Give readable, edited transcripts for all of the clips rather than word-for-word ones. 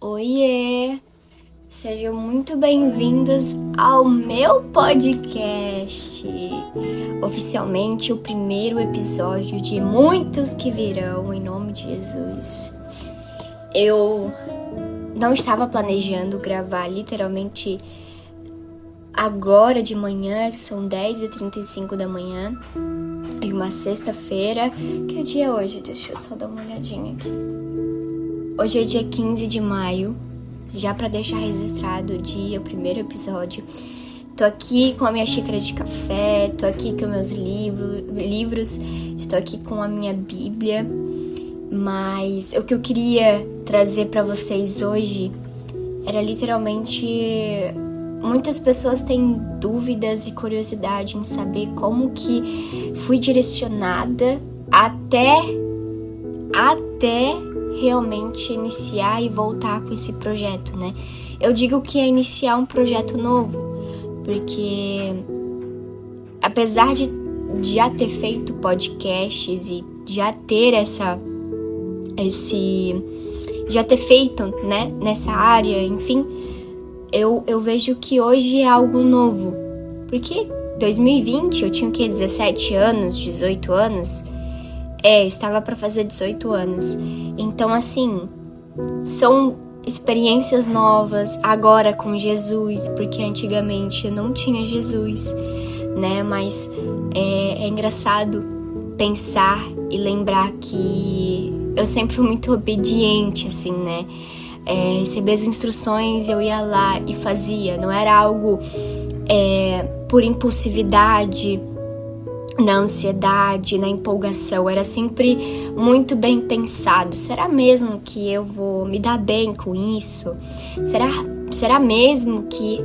Oiê! Sejam muito bem-vindos ao meu podcast. Oficialmente o primeiro episódio de muitos que virão, em nome de Jesus. Eu não estava planejando gravar literalmente agora de manhã, que são 10h35 da manhã, em uma sexta-feira. Que dia é hoje? Deixa eu só dar uma olhadinha aqui. Hoje é dia 15 de maio, já para deixar registrado o dia, o primeiro episódio. Tô aqui com a minha xícara de café, tô aqui com meus livros, estou aqui com a minha Bíblia. Mas o que eu queria trazer para vocês hoje era literalmente... Muitas pessoas têm dúvidas e curiosidade em saber como que fui direcionada até realmente iniciar e voltar com esse projeto, né? Eu digo que é iniciar um projeto novo, porque apesar de já ter feito podcasts e já ter já ter feito, né, nessa área, enfim, eu vejo que hoje é algo novo, porque 2020 eu tinha o quê? 17 anos, 18 anos? Estava para fazer 18 anos. Então, assim, são experiências novas agora com Jesus, porque antigamente eu não tinha Jesus, né? Mas é engraçado pensar e lembrar que eu sempre fui muito obediente, assim, né? Receber as instruções, eu ia lá e fazia. Não era algo por impulsividade, na ansiedade, na empolgação. Era sempre muito bem pensado. Será mesmo que eu vou me dar bem com isso? Será mesmo que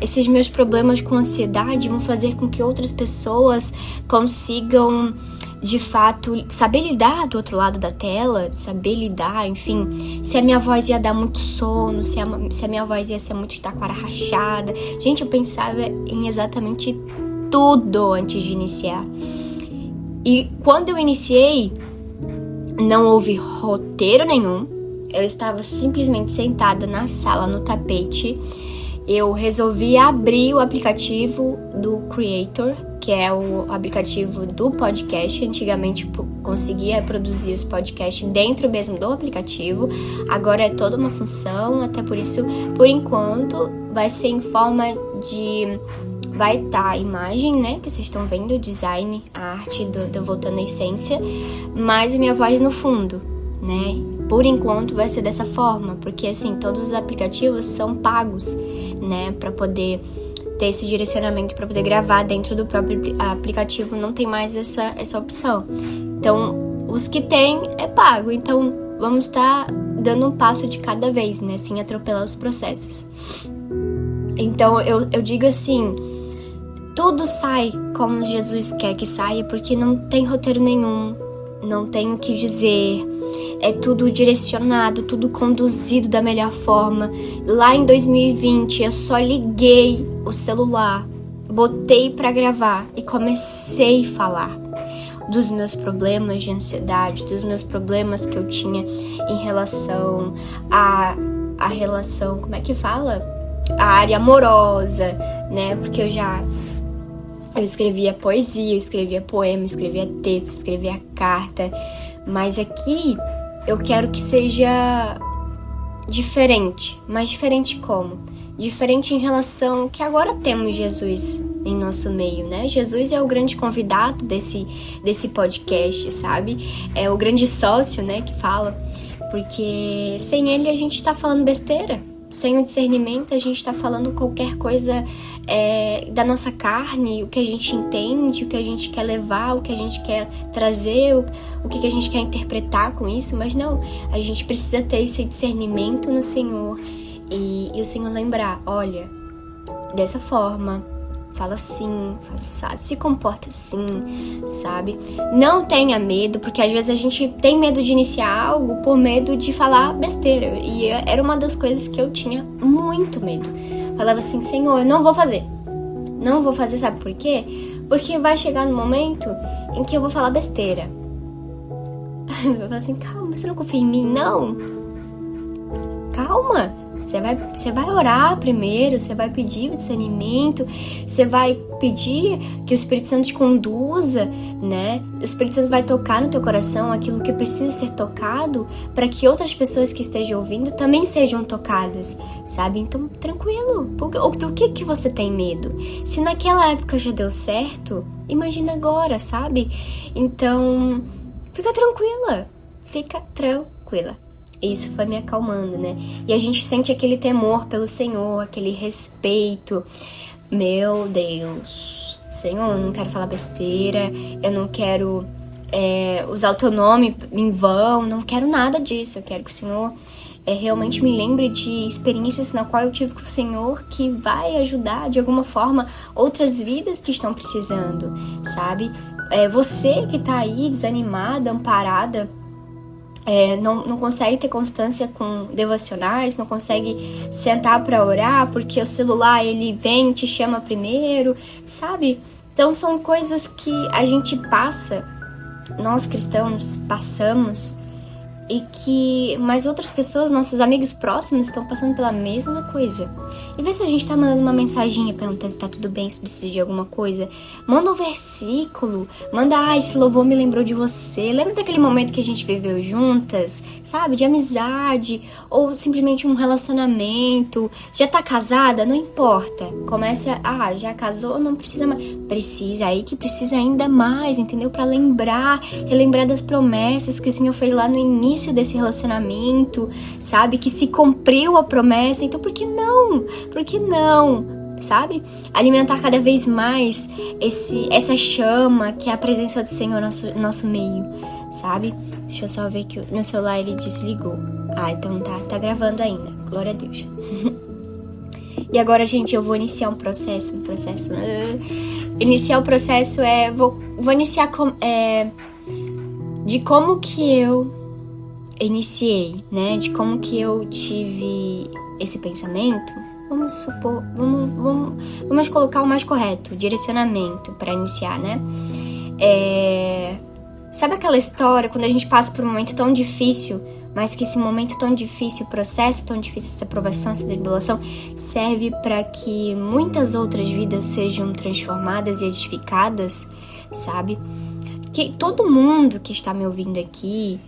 esses meus problemas com ansiedade vão fazer com que outras pessoas consigam, de fato, saber lidar do outro lado da tela, saber lidar, enfim, se a minha voz ia dar muito sono, se a minha voz ia ser muito taquara rachada. Gente, eu pensava em exatamente tudo antes de iniciar. E quando eu iniciei, não houve roteiro nenhum. Eu estava simplesmente sentada na sala, no tapete. Eu resolvi abrir o aplicativo do Creator, que é o aplicativo do podcast. Antigamente conseguia produzir os podcasts dentro mesmo do aplicativo. Agora é toda uma função, até por isso, por enquanto, vai ser em forma de... Vai estar a imagem, né, que vocês estão vendo, o design, a arte do Voltando à Essência, mas a minha voz no fundo, né? Por enquanto vai ser dessa forma, porque assim, todos os aplicativos são pagos, né, para poder ter esse direcionamento, para poder gravar dentro do próprio aplicativo, não tem mais essa opção. Então, os que tem é pago, então vamos estar dando um passo de cada vez, né, sem atropelar os processos. Então, eu digo assim, tudo sai como Jesus quer que saia, porque não tem roteiro nenhum, não tem o que dizer, é tudo direcionado, tudo conduzido da melhor forma. Lá em 2020, eu só liguei o celular, botei pra gravar e comecei a falar dos meus problemas de ansiedade, dos meus problemas que eu tinha em relação à relação, como é que fala? A área amorosa, né? Porque eu escrevia poesia, eu escrevia poema, eu escrevia texto, eu escrevia carta. Mas aqui eu quero que seja diferente. Mas diferente como? Diferente em relação que agora temos Jesus em nosso meio, né? Jesus é o grande convidado desse podcast, sabe? É o grande sócio, né, que fala. Porque sem ele a gente tá falando besteira. Sem o discernimento, a gente tá falando qualquer coisa da nossa carne, o que a gente entende, o que a gente quer levar, o que a gente quer trazer, o que a gente quer interpretar com isso. Mas não, a gente precisa ter esse discernimento no Senhor e o Senhor lembrar, olha, dessa forma, fala assim, fala assado, se comporta assim, sabe? Não tenha medo, porque às vezes a gente tem medo de iniciar algo por medo de falar besteira. E era uma das coisas que eu tinha muito medo. Falava assim, Senhor, eu não vou fazer. Não vou fazer, sabe por quê? Porque vai chegar no momento em que eu vou falar besteira. Eu falo assim, calma, você não confia em mim? Não. calma. Você vai orar primeiro, você vai pedir o discernimento, você vai pedir que o Espírito Santo te conduza, né? O Espírito Santo vai tocar no teu coração aquilo que precisa ser tocado para que outras pessoas que estejam ouvindo também sejam tocadas, sabe? Então, tranquilo. Do que você tem medo? Se naquela época já deu certo, imagina agora, sabe? Então, fica tranquila. Isso foi me acalmando, né? E a gente sente aquele temor pelo Senhor, aquele respeito. Meu Deus, Senhor, eu não quero falar besteira, eu não quero usar o teu nome em vão, não quero nada disso. Eu quero que o Senhor realmente me lembre de experiências na qual eu tive com o Senhor que vai ajudar de alguma forma outras vidas que estão precisando, sabe? Você que tá aí desanimada, amparada, não consegue ter constância com devocionais, não consegue sentar para orar porque o celular ele vem e te chama primeiro, sabe? Então são coisas que a gente passa, nós cristãos passamos, e que mais outras pessoas, nossos amigos próximos, estão passando pela mesma coisa. E vê se a gente tá mandando uma mensaginha perguntando se tá tudo bem, se precisa de alguma coisa. Manda um versículo, manda, esse louvor me lembrou de você. Lembra daquele momento que a gente viveu juntas, sabe? De amizade, ou simplesmente um relacionamento. Já tá casada? Não importa. Começa, já casou, não precisa mais. Precisa, aí que precisa ainda mais, entendeu? Pra relembrar das promessas que o Senhor fez lá no início desse relacionamento, sabe? Que se cumpriu a promessa, então por que não? Por que não? Sabe? Alimentar cada vez mais essa chama que é a presença do Senhor no nosso meio, sabe? Deixa eu só ver que meu celular ele desligou. Então tá gravando ainda. Glória a Deus. E agora, gente, eu vou iniciar um processo. Iniciar o processo vou iniciar de como que eu iniciei, né? De como que eu tive esse pensamento. Vamos supor, vamos colocar o mais correto, direcionamento para iniciar, né? Sabe aquela história quando a gente passa por um momento tão difícil, mas que esse momento tão difícil, o processo tão difícil, essa provação, essa tribulação, serve para que muitas outras vidas sejam transformadas e edificadas, sabe? Que todo mundo que está me ouvindo aqui,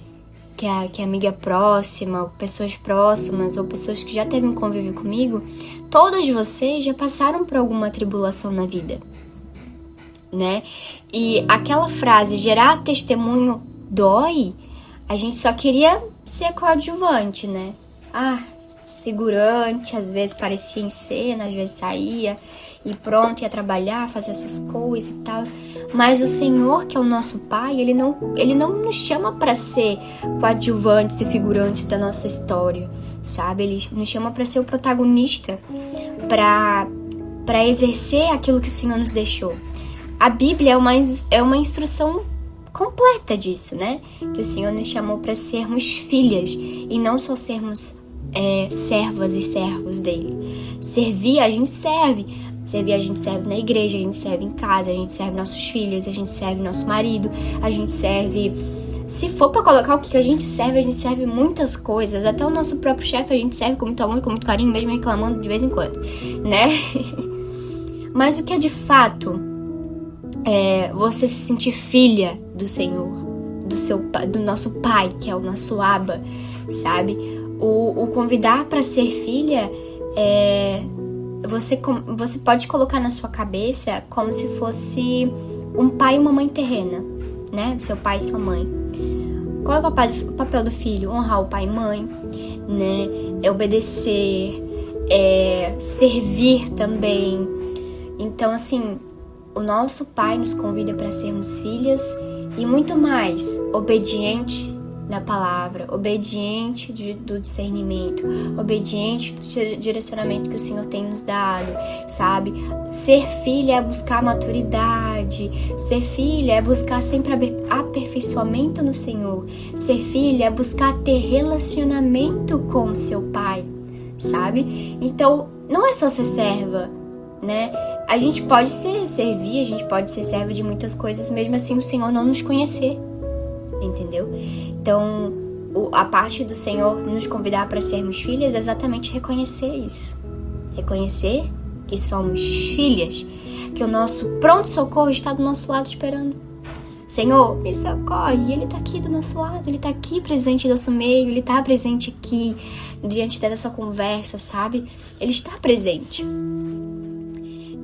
que é amiga próxima, ou pessoas próximas, ou pessoas que já teve um convívio comigo, todos vocês já passaram por alguma tribulação na vida, né? E aquela frase, gerar testemunho dói, a gente só queria ser coadjuvante, né? Figurante, às vezes parecia em cena, às vezes saía e pronto, ia trabalhar, fazer as suas coisas e tal. Mas o Senhor, que é o nosso Pai, Ele não nos chama para ser coadjuvantes e figurantes da nossa história, sabe? Ele nos chama para ser o protagonista, para exercer aquilo que o Senhor nos deixou. A Bíblia é uma instrução completa disso, né? Que o Senhor nos chamou para sermos filhas e não só sermos servas e servos dele. Servir, a gente serve. Servir, a gente serve na igreja, a gente serve em casa, a gente serve nossos filhos, a gente serve nosso marido, a gente serve... Se for pra colocar o que a gente serve muitas coisas. Até o nosso próprio chefe a gente serve com muito amor, com muito carinho, mesmo reclamando de vez em quando, né? Mas o que é de fato você se sentir filha do Senhor, do nosso Pai, que é o nosso Abba, sabe? O convidar para ser filha você pode colocar na sua cabeça como se fosse um pai e uma mãe terrena, né? Seu pai e sua mãe. Qual é o papel do filho? Honrar o pai e mãe, né? Obedecer, servir também. Então, assim, o nosso Pai nos convida para sermos filhas e muito mais, obediente da palavra, obediente do discernimento, obediente do direcionamento que o Senhor tem nos dado, sabe? Ser filha é buscar maturidade, ser filha é buscar sempre aperfeiçoamento no Senhor, ser filha é buscar ter relacionamento com o seu Pai, sabe? Então, não é só ser serva, né? A gente pode servir, a gente pode ser serva de muitas coisas, mesmo assim o Senhor não nos conhecer, entendeu? Então, a parte do Senhor nos convidar para sermos filhas é exatamente reconhecer isso. Reconhecer que somos filhas, que o nosso pronto-socorro está do nosso lado esperando. Senhor, me socorre. Ele tá aqui do nosso lado, ele tá aqui presente no nosso meio, ele tá presente aqui, diante dessa conversa, sabe? Ele está presente.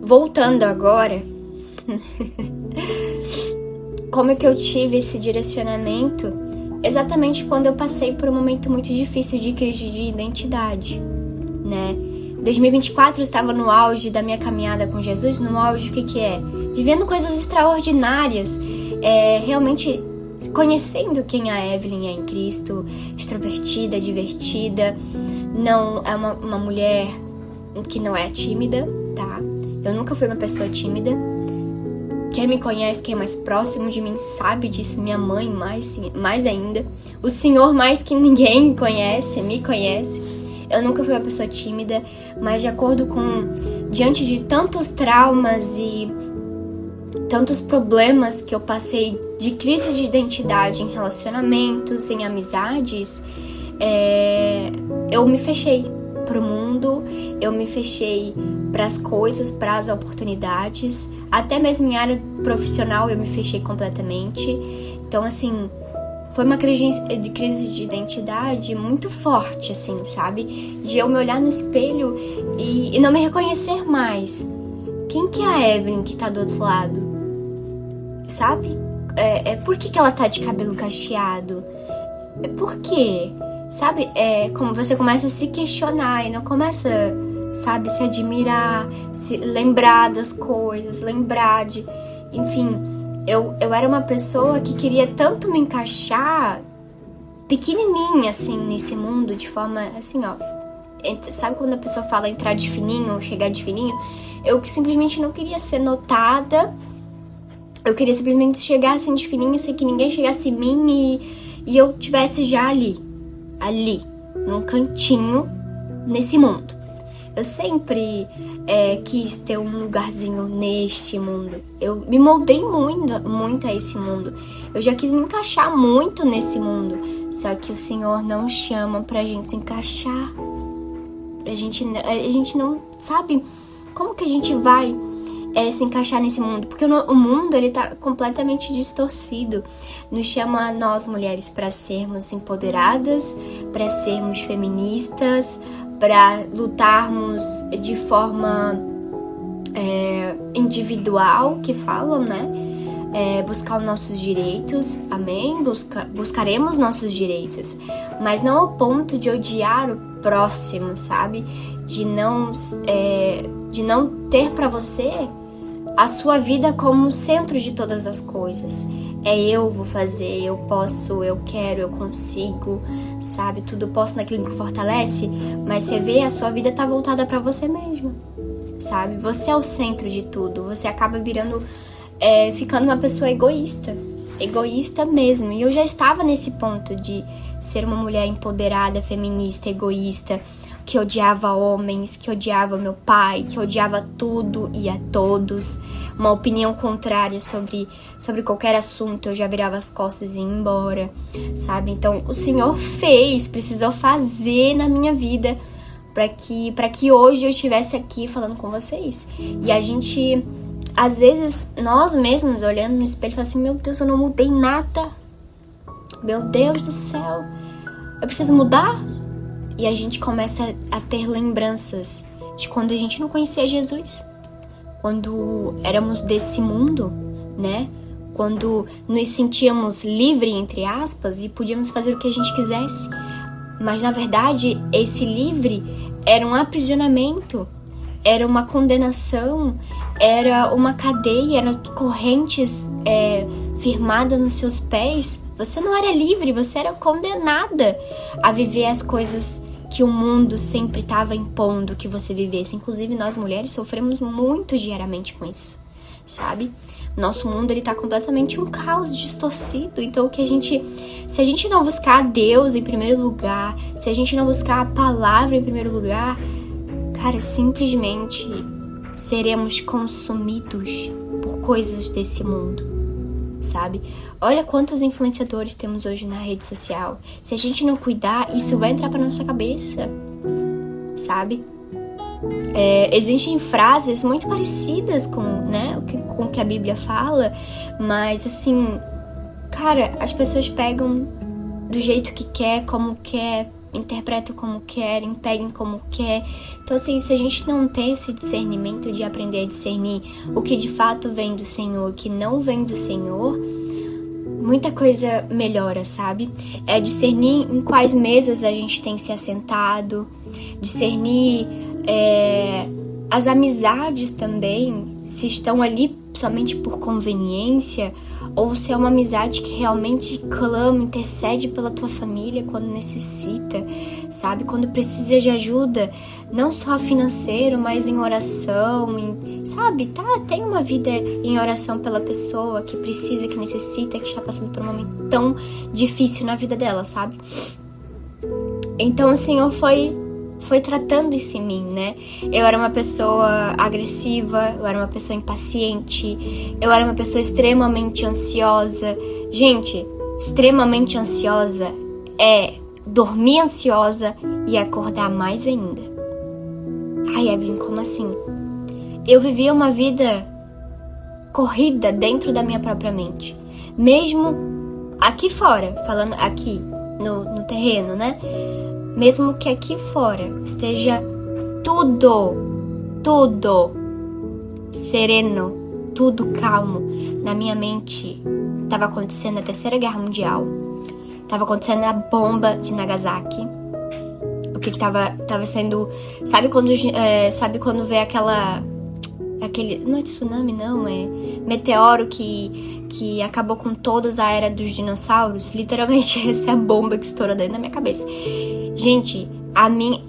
Voltando agora, como é que eu tive esse direcionamento? Exatamente quando eu passei por um momento muito difícil de crise de identidade, né? 2024 eu estava no auge da minha caminhada com Jesus, no auge, o que é? Vivendo coisas extraordinárias, realmente conhecendo quem a Evelyn é em Cristo, extrovertida, divertida, não é uma mulher que não é tímida, tá? Eu nunca fui uma pessoa tímida. Quem me conhece, quem é mais próximo de mim sabe disso, minha mãe mais ainda. O Senhor mais que ninguém me conhece. Eu nunca fui uma pessoa tímida, mas diante de tantos traumas e tantos problemas que eu passei de crise de identidade em relacionamentos, em amizades, eu me fechei pro mundo, eu me fechei para as coisas, para as oportunidades, até mesmo em área profissional eu me fechei completamente. Então, assim, foi uma crise de identidade muito forte, assim, sabe? De eu me olhar no espelho e não me reconhecer mais. Quem que é a Evelyn que tá do outro lado? Sabe? Por que ela tá de cabelo cacheado? Por quê? Sabe? Como você começa a se questionar e não começa, sabe, se admirar, se lembrar das coisas, lembrar de... Enfim, eu era uma pessoa que queria tanto me encaixar pequenininha, assim, nesse mundo, de forma, assim, ó... Sabe quando a pessoa fala entrar de fininho ou chegar de fininho? Eu simplesmente não queria ser notada. Eu queria simplesmente chegar assim de fininho, sem que ninguém chegasse em mim e eu tivesse já ali, num cantinho, nesse mundo. Eu sempre quis ter um lugarzinho neste mundo. Eu me moldei muito a esse mundo. Eu já quis me encaixar muito nesse mundo. Só que o Senhor não chama pra gente se encaixar. A gente não sabe como que a gente vai se encaixar nesse mundo, porque o mundo ele tá completamente distorcido. Nos chama nós mulheres para sermos empoderadas, para sermos feministas, para lutarmos de forma individual, que falam, né? Buscar os nossos direitos, amém? Buscaremos nossos direitos, mas não ao ponto de odiar o próximo, sabe? De não ter pra você a sua vida como o centro de todas as coisas. Eu vou fazer, eu posso, eu quero, eu consigo, sabe? Tudo posso naquilo que me fortalece, mas você vê, a sua vida tá voltada pra você mesma, sabe? Você é o centro de tudo, você acaba ficando uma pessoa egoísta mesmo. E eu já estava nesse ponto de ser uma mulher empoderada, feminista, egoísta, que odiava homens, que odiava meu pai, que odiava tudo e a todos. Uma opinião contrária sobre qualquer assunto, eu já virava as costas e ia embora, sabe? Então, o Senhor precisou fazer na minha vida para que hoje eu estivesse aqui falando com vocês. E a gente, às vezes, nós mesmos olhando no espelho e falando assim, meu Deus, eu não mudei nada. Meu Deus do céu, eu preciso mudar? E a gente começa a ter lembranças de quando a gente não conhecia Jesus. Quando éramos desse mundo, né? Quando nos sentíamos livres, entre aspas, e podíamos fazer o que a gente quisesse. Mas, na verdade, esse livre era um aprisionamento, era uma condenação, era uma cadeia, eram correntes firmadas nos seus pés. Você não era livre, você era condenada a viver as coisas que o mundo sempre estava impondo que você vivesse. Inclusive, nós mulheres sofremos muito diariamente com isso, sabe? Nosso mundo, ele tá completamente um caos distorcido. Então, se a gente não buscar Deus em primeiro lugar, se a gente não buscar a palavra em primeiro lugar, cara, simplesmente seremos consumidos por coisas desse mundo, sabe? Olha quantos influenciadores temos hoje na rede social. Se a gente não cuidar, isso vai entrar pra nossa cabeça, sabe? Existem frases muito parecidas com, né, com o que a Bíblia fala, mas assim, cara, as pessoas pegam do jeito que quer, como quer, interpretam como querem, pegam como quer. Então assim, se a gente não tem esse discernimento de aprender a discernir o que de fato vem do Senhor, o que não vem do Senhor, muita coisa melhora, sabe? Discernir em quais mesas a gente tem se assentado, discernir as amizades também, se estão ali somente por conveniência ou se é uma amizade que realmente clama, intercede pela tua família quando necessita, sabe? Quando precisa de ajuda, não só financeiro, mas em oração, sabe? Tem uma vida em oração pela pessoa que precisa, que necessita, que está passando por um momento tão difícil na vida dela, sabe? Então o Senhor foi tratando isso em mim, né? Eu era uma pessoa agressiva, eu era uma pessoa impaciente, eu era uma pessoa extremamente ansiosa. Gente, extremamente ansiosa é dormir ansiosa e acordar mais ainda. Ai, Evelyn, como assim? Eu vivia uma vida corrida dentro da minha própria mente. Mesmo aqui fora, falando aqui no terreno, né? Mesmo que aqui fora esteja tudo sereno, tudo calmo, na minha mente estava acontecendo a Terceira Guerra Mundial, estava acontecendo a bomba de Nagasaki, o que estava sendo, sabe quando vê aquele, não é tsunami não, é meteoro que acabou com toda a era dos dinossauros? Literalmente essa é a bomba que estourou dentro da minha cabeça. Gente,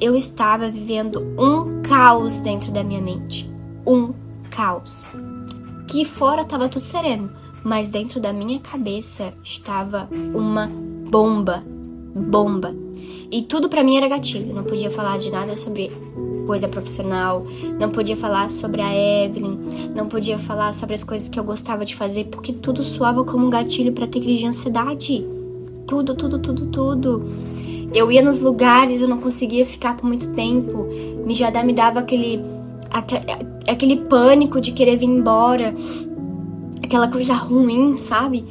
eu estava vivendo um caos dentro da minha mente. Um caos. Que fora estava tudo sereno, mas dentro da minha cabeça estava uma bomba. E tudo pra mim era gatilho. Não podia falar de nada sobre coisa profissional, não podia falar sobre a Evelyn, não podia falar sobre as coisas que eu gostava de fazer, porque tudo soava como um gatilho pra ter crise de ansiedade. Tudo. Eu ia nos lugares, eu não conseguia ficar por muito tempo. Me dava aquele pânico de querer vir embora. Aquela coisa ruim, sabe?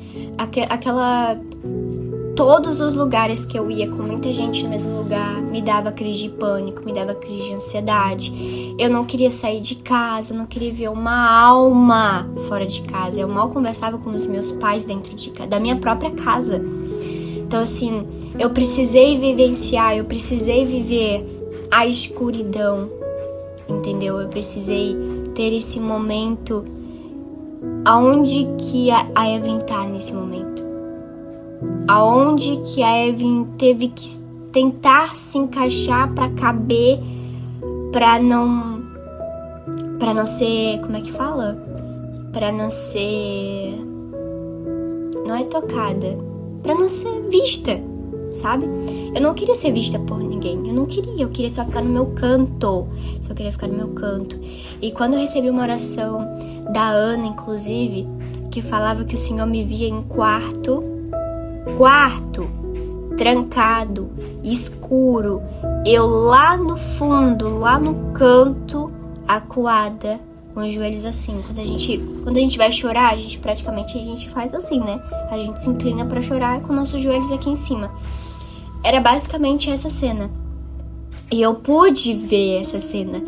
Todos os lugares que eu ia com muita gente no mesmo lugar me dava crise de pânico, me dava crise de ansiedade. Eu não queria sair de casa, não queria ver uma alma fora de casa. Eu mal conversava com os meus pais dentro da minha própria casa. Então assim, eu precisei vivenciar, eu precisei viver a escuridão, entendeu? Eu precisei ter esse momento. Aonde que a Evelyn tá nesse momento? Aonde que a Evelyn teve que tentar se encaixar pra caber, pra não ser, como é que fala? Pra não ser, não é tocada, pra não ser vista, sabe? Eu não queria ser vista por ninguém, eu queria só ficar no meu canto, E quando eu recebi uma oração da Ana, inclusive, que falava que o Senhor me via em quarto, trancado, escuro, eu lá no fundo, lá no canto, acuada, com os joelhos assim. Quando a gente vai chorar, a gente faz assim, né? A gente se inclina pra chorar com nossos joelhos aqui em cima. Era basicamente essa cena. E eu pude ver essa cena.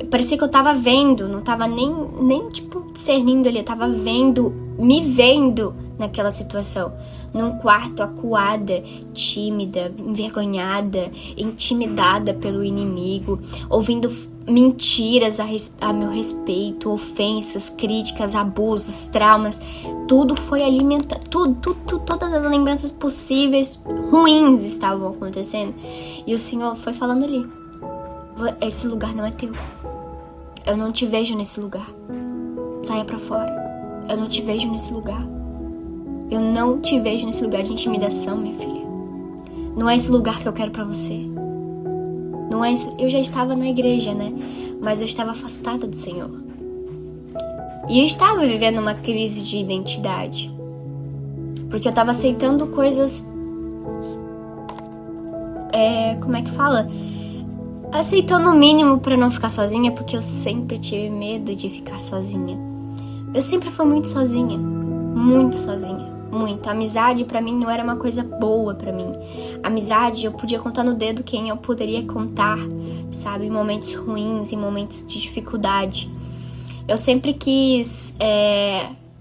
Parecia que eu tava vendo, não tava nem tipo discernindo ali, eu tava me vendo naquela situação. Num quarto acuada, tímida, envergonhada, intimidada pelo inimigo, ouvindo mentiras a meu respeito, ofensas, críticas, abusos, traumas. Tudo foi alimentado, todas as lembranças possíveis ruins estavam acontecendo. E o Senhor foi falando ali: esse lugar não é teu. Eu não te vejo nesse lugar. Saia pra fora. Eu não te vejo nesse lugar. Eu não te vejo nesse lugar de intimidação, minha filha. Não é esse lugar que eu quero pra você. Não é esse... Eu já estava na igreja, né? Mas eu estava afastada do Senhor. E eu estava vivendo uma crise de identidade. Porque eu tava aceitando coisas... como é que fala? Aceitando o mínimo pra não ficar sozinha, porque eu sempre tive medo de ficar sozinha. Eu sempre fui muito sozinha. Muito sozinha. Muito. A amizade pra mim não era uma coisa boa pra mim. Amizade, eu podia contar no dedo quem eu poderia contar, sabe? Em momentos ruins, em momentos de dificuldade. Eu sempre quis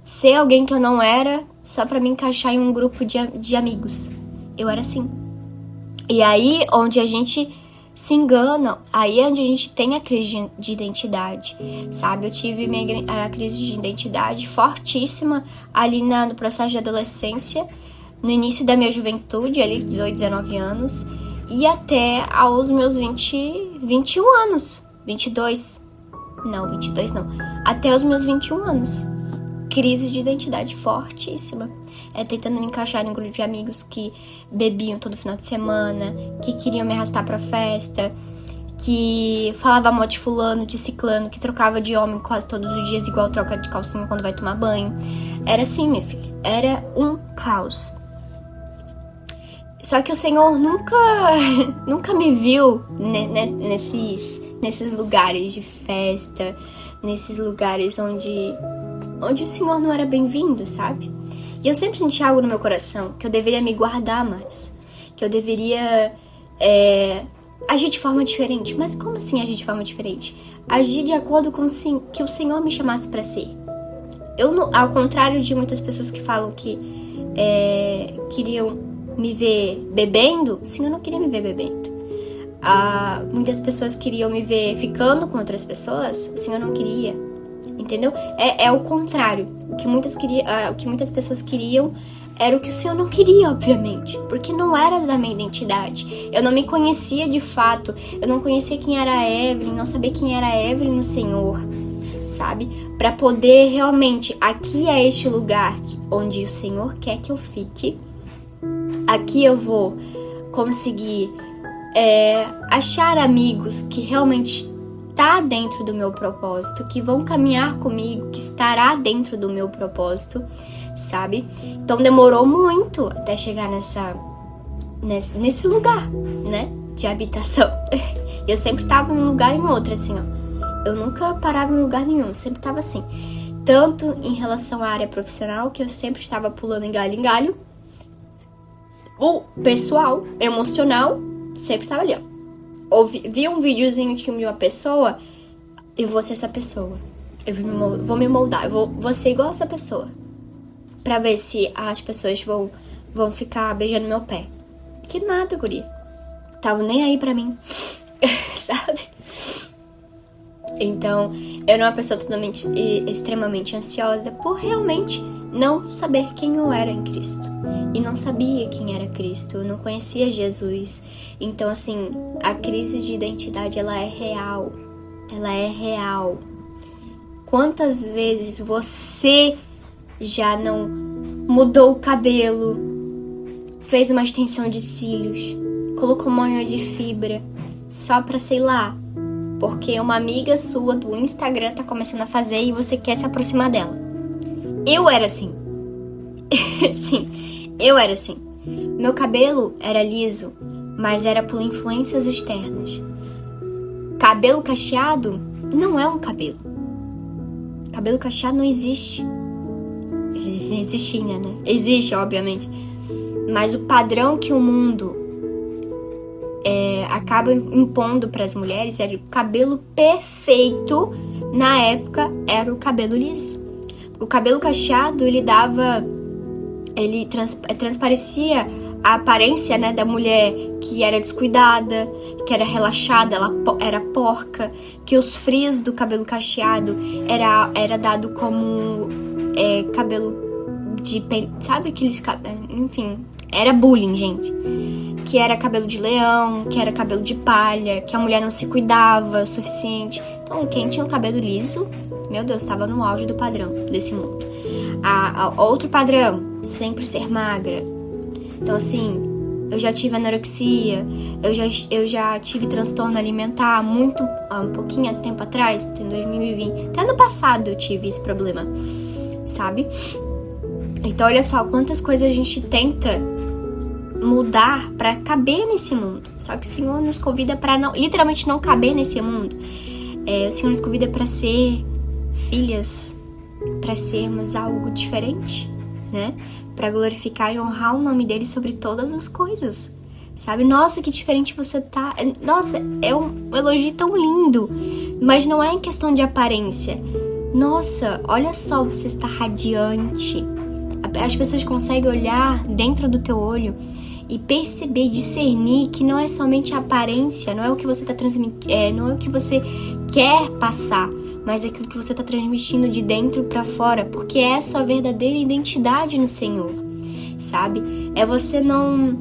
ser alguém que eu não era, só pra me encaixar em um grupo de amigos. Eu era assim. E aí, onde a gente se engana, aí é onde a gente tem a crise de identidade, sabe? Eu tive a crise de identidade fortíssima ali no processo de adolescência, no início da minha juventude, ali 18, 19 anos, e até aos meus 21 anos, 22 não, até os meus 21 anos. Crise de identidade fortíssima. Tentando me encaixar em um grupo de amigos que bebiam todo final de semana, que queriam me arrastar pra festa, que falava mal de fulano, de ciclano, que trocava de homem quase todos os dias, igual troca de calcinha quando vai tomar banho. Era assim, minha filha. Era um caos. Só que o Senhor nunca me viu nesses lugares de festa, nesses lugares onde o Senhor não era bem-vindo, sabe? E eu sempre senti algo no meu coração, que eu deveria me guardar mais, que eu deveria agir de forma diferente. Mas como assim agir de forma diferente? Agir de acordo com o que o Senhor me chamasse pra ser. Ao contrário de muitas pessoas que falam que queriam me ver bebendo, o Senhor não queria me ver bebendo. Muitas pessoas queriam me ver ficando com outras pessoas, o Senhor não queria. Entendeu? É o contrário. O que muitas pessoas queriam era o que o Senhor não queria, obviamente. Porque não era da minha identidade. Eu não me conhecia de fato. Eu não conhecia quem era a Evelyn. Não sabia quem era a Evelyn no Senhor. Sabe? Pra poder realmente... Aqui é este lugar onde o Senhor quer que eu fique. Aqui eu vou conseguir achar amigos que realmente tá dentro do meu propósito, que vão caminhar comigo, que estará dentro do meu propósito, sabe? Então demorou muito até chegar nesse lugar, né? De habitação. Eu sempre tava em um lugar e em outro, assim, ó. Eu nunca parava em lugar nenhum, sempre tava assim. Tanto em relação à área profissional, que eu sempre estava pulando em galho, o pessoal, emocional, sempre tava ali, ó. Vi um videozinho de uma pessoa, eu vou ser essa pessoa. Eu vou me moldar, eu vou ser igual essa pessoa. Pra ver se as pessoas vão ficar beijando meu pé. Que nada, guria. Tava nem aí pra mim. Sabe? Então, eu era uma pessoa extremamente ansiosa por realmente não saber quem eu era em Cristo. E não sabia quem era Cristo, eu não conhecia Jesus. Então, assim, a crise de identidade, ela é real. Ela é real. Quantas vezes você já não mudou o cabelo, fez uma extensão de cílios, colocou uma unha de fibra, só pra, sei lá, porque uma amiga sua do Instagram tá começando a fazer e você quer se aproximar dela. Eu era assim. Sim, eu era assim. Meu cabelo era liso, mas era por influências externas. Cabelo cacheado não é um cabelo. Cabelo cacheado não existe. Existia, né? Existe, obviamente. Mas o padrão que o mundo acaba impondo para as mulheres era o cabelo perfeito. Na época, era o cabelo liso. O cabelo cacheado, ele transparecia a aparência, né, da mulher que era descuidada, que era relaxada, ela era porca, que os frisos do cabelo cacheado era dado como cabelo de... Sabe aqueles cabelos... Enfim, era bullying, gente. Que era cabelo de leão, que era cabelo de palha, que a mulher não se cuidava o suficiente. Então, quem tinha o cabelo liso, meu Deus, estava no auge do padrão desse mundo. Outro padrão, sempre ser magra. Então, assim, eu já tive anorexia, eu já tive transtorno alimentar há um pouquinho de tempo atrás, em 2020. Até ano passado eu tive esse problema, sabe? Então olha só quantas coisas a gente tenta mudar pra caber nesse mundo. Só que o Senhor nos convida pra literalmente não caber nesse mundo. O Senhor nos convida pra ser filhas, pra sermos algo diferente, né? Pra glorificar e honrar o nome dele sobre todas as coisas. Sabe? Nossa, que diferente você tá. Nossa, é um elogio tão lindo. Mas não é em questão de aparência. Nossa, olha só, você está radiante. As pessoas conseguem olhar dentro do teu olho e perceber, discernir que não é somente a aparência, não é o que você está transmitindo, não é o que você quer passar, mas é aquilo que você está transmitindo de dentro para fora, porque é a sua verdadeira identidade no Senhor, sabe? É você não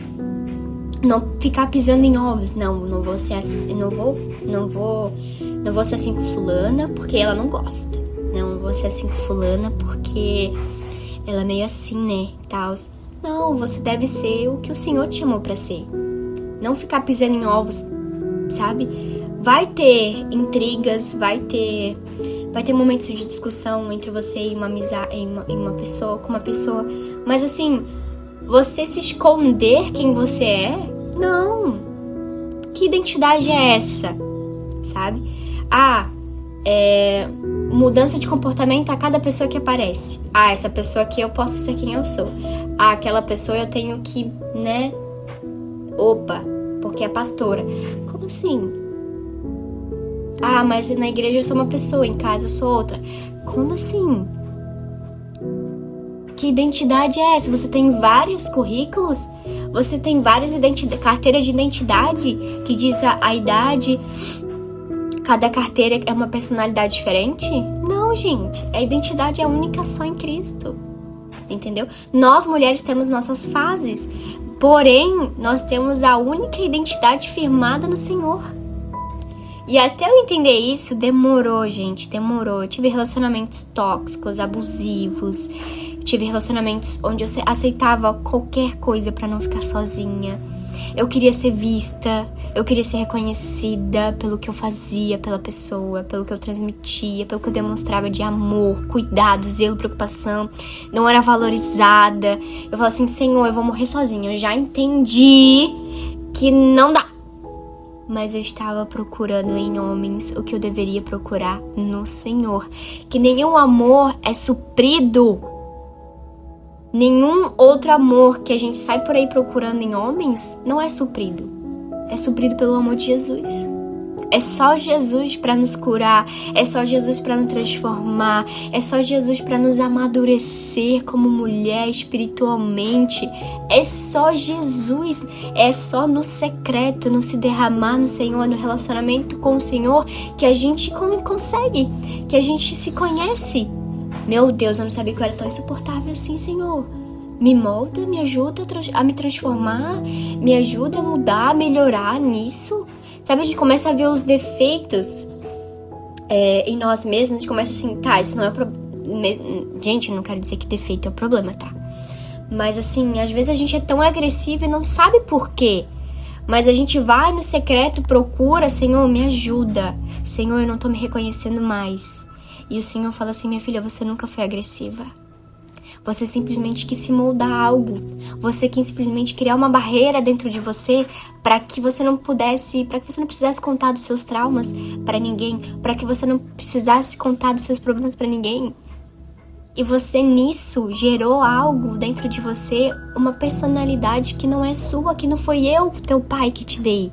ficar pisando em ovos. Não vou ser assim, não vou ser assim com fulana porque ela não gosta. Não vou ser assim com fulana porque ela é meio assim, né, tal. Não, você deve ser o que o Senhor te chamou pra ser. Não ficar pisando em ovos, sabe? Vai ter intrigas, vai ter momentos de discussão entre você e uma amizade, em uma pessoa, com uma pessoa. Mas assim, você se esconder quem você é? Não. Que identidade é essa? Sabe? Mudança de comportamento a cada pessoa que aparece. Essa pessoa aqui eu posso ser quem eu sou. Aquela pessoa eu tenho que, né? Opa, porque é pastora. Como assim? Mas na igreja eu sou uma pessoa, em casa eu sou outra. Como assim? Que identidade é essa? Você tem vários currículos? Você tem várias carteiras de identidade que diz a idade. Cada carteira é uma personalidade diferente? Não, gente. A identidade é única só em Cristo. Entendeu? Nós, mulheres, temos nossas fases. Porém, nós temos a única identidade firmada no Senhor. E até eu entender isso, demorou, gente. Demorou. Eu tive relacionamentos tóxicos, abusivos. Eu tive relacionamentos onde eu aceitava qualquer coisa pra não ficar sozinha. Eu queria ser vista, eu queria ser reconhecida pelo que eu fazia pela pessoa, pelo que eu transmitia, pelo que eu demonstrava de amor, cuidado, zelo, preocupação. Não era valorizada. Eu falava assim, Senhor, eu vou morrer sozinha. Eu já entendi que não dá. Mas eu estava procurando em homens o que eu deveria procurar no Senhor. Que nenhum amor é suprido. Nenhum outro amor que a gente sai por aí procurando em homens não é suprido. É suprido pelo amor de Jesus. É só Jesus para nos curar. É só Jesus para nos transformar. É só Jesus para nos amadurecer como mulher espiritualmente. É só Jesus. É só no secreto, no se derramar no Senhor, no relacionamento com o Senhor, que a gente consegue, que a gente se conhece. Meu Deus, eu não sabia que eu era tão insuportável assim, Senhor. Me molda, me ajuda a me transformar, me ajuda a mudar, a melhorar nisso. Sabe, a gente começa a ver os defeitos em nós mesmos, a gente começa assim, isso não é problema. Gente, eu não quero dizer que defeito é o problema, tá? Mas assim, às vezes a gente é tão agressivo e não sabe por quê. Mas a gente vai no secreto, procura, Senhor, me ajuda. Senhor, eu não tô me reconhecendo mais. E o Senhor fala assim, minha filha, você nunca foi agressiva. Você simplesmente quis se moldar algo. Você quis simplesmente criar uma barreira dentro de você para que você não precisasse contar dos seus traumas para ninguém, para que você não precisasse contar dos seus problemas para ninguém. E você nisso gerou algo dentro de você, uma personalidade que não é sua, que não foi eu, teu pai, que te dei.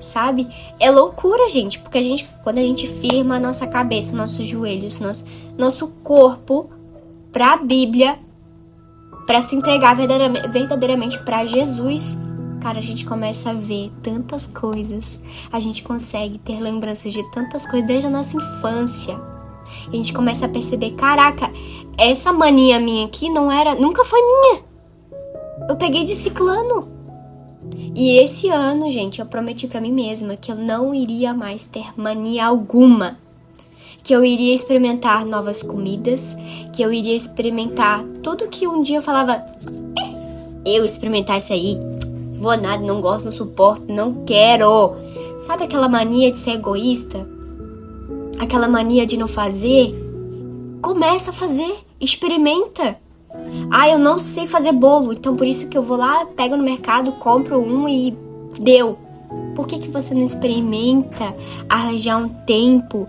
Sabe? É loucura, gente, porque quando a gente firma a nossa cabeça, nossos joelhos, nosso corpo pra Bíblia, pra se entregar verdadeiramente pra Jesus, cara, a gente começa a ver tantas coisas, a gente consegue ter lembranças de tantas coisas desde a nossa infância. E a gente começa a perceber, caraca, essa mania minha aqui nunca foi minha. Eu peguei de ciclano. E esse ano, gente, eu prometi pra mim mesma que eu não iria mais ter mania alguma. Que eu iria experimentar novas comidas, que eu iria experimentar tudo que um dia eu falava, eu experimentar isso aí, vou nada, não gosto, não suporto, não quero. Sabe aquela mania de ser egoísta? Aquela mania de não fazer? Começa a fazer, experimenta. Ah, eu não sei fazer bolo, então por isso que eu vou lá, pego no mercado, compro um e deu. Por que você não experimenta arranjar um tempo?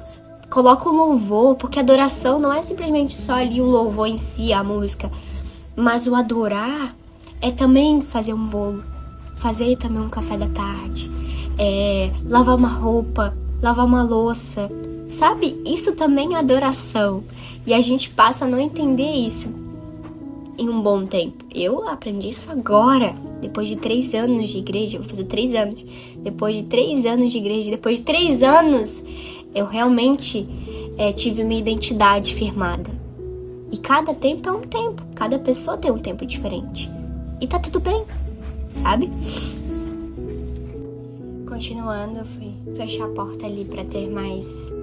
Coloca o louvor, porque adoração não é simplesmente só ali o louvor em si, a música. Mas o adorar é também fazer um bolo, fazer também um café da tarde, lavar uma roupa, lavar uma louça. Sabe? Isso também é adoração. E a gente passa a não entender isso em um bom tempo. Eu aprendi isso agora, depois de 3 anos de igreja. Vou fazer 3 anos. Depois de 3 anos de igreja, depois de 3 anos, eu realmente tive minha identidade firmada. E cada tempo é um tempo. Cada pessoa tem um tempo diferente. E tá tudo bem, sabe? Continuando, eu fui fechar a porta ali pra ter mais